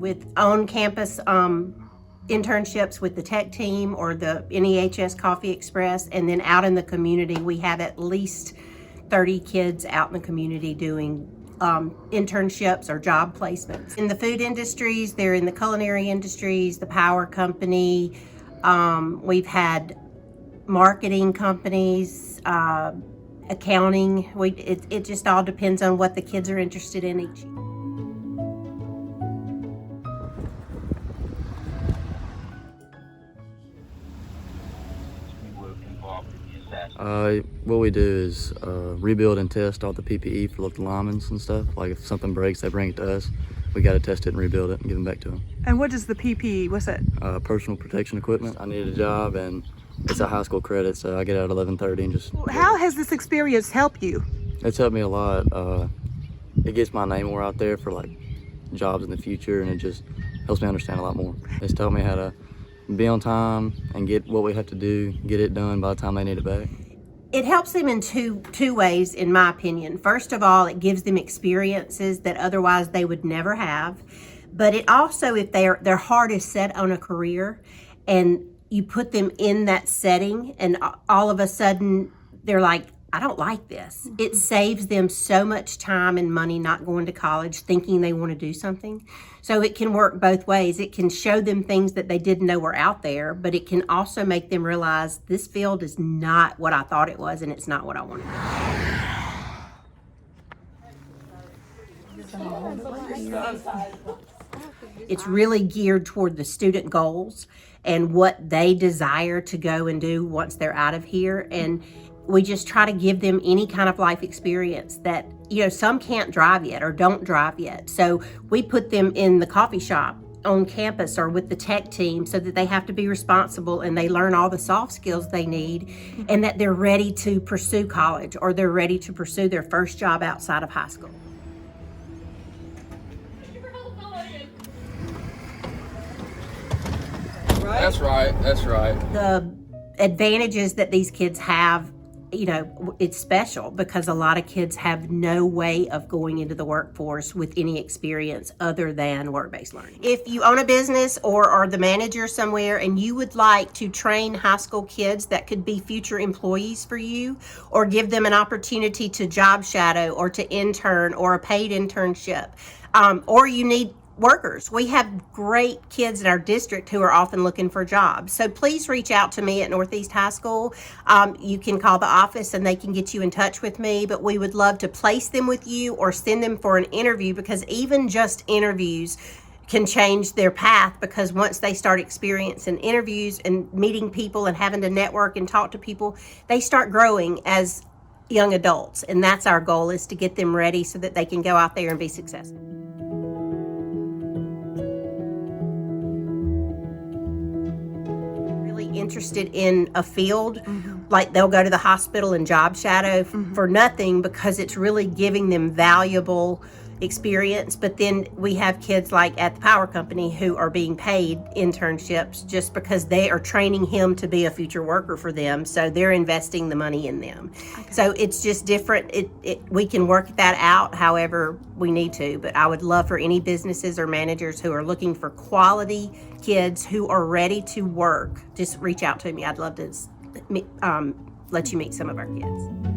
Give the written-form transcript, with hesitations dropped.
with on-campus internships with the tech team or the NEHS Coffee Express, and then out in the community, we have at least 30 kids out in the community doing internships or job placements. In the food industries, they're in the culinary industries, the power company. We've had marketing companies, accounting. It just all depends on what the kids are interested in each year. What we do is rebuild and test all the PPE for the linemen and stuff. Like if something breaks, they bring it to us. We got to test it and rebuild it and give them back to them. And what is the PPE? What's that? Personal protection equipment. I needed a job and it's a high school credit, so I get out at 11:30 and just... How has this experience helped you? It's helped me a lot. It gets my name more out there for like jobs in the future, and it just helps me understand a lot more. It's taught me how to be on time and get what we have to do, get it done by the time they need it back. It helps them in two ways, in my opinion. First of all, it gives them experiences that otherwise they would never have. But it also, if their heart is set on a career and you put them in that setting and all of a sudden they're like, I don't like this. It saves them so much time and money not going to college thinking they want to do something. So it can work both ways. It can show them things that they didn't know were out there, but it can also make them realize this field is not what I thought it was and it's not what I wanted to do. It's really geared toward the student goals and what they desire to go and do once they're out of here. And we just try to give them any kind of life experience that, some can't drive yet or don't drive yet. So we put them in the coffee shop on campus or with the tech team so that they have to be responsible and they learn all the soft skills they need and that they're ready to pursue college or they're ready to pursue their first job outside of high school. That's right. The advantages that these kids have, it's special because a lot of kids have no way of going into the workforce with any experience other than work-based learning. If you own a business or are the manager somewhere and you would like to train high school kids that could be future employees for you, or give them an opportunity to job shadow or to intern or a paid internship, or you need workers. We have great kids in our district who are often looking for jobs. So please reach out to me at Northeast High School. You can call the office and they can get you in touch with me, but we would love to place them with you or send them for an interview, because even just interviews can change their path, because once they start experiencing interviews and meeting people and having to network and talk to people, they start growing as young adults. And that's our goal, is to get them ready so that they can go out there and be successful. Interested in a field, like they'll go to the hospital and job shadow for nothing, because it's really giving them valuable experience. But then we have kids like at the power company who are being paid internships just because they are training him to be a future worker for them, so they're investing the money in them. Okay. So it's just different. We can work that out however we need to, but I would love for any businesses or managers who are looking for quality kids who are ready to work, just reach out to me. I'd love to let you meet some of our kids.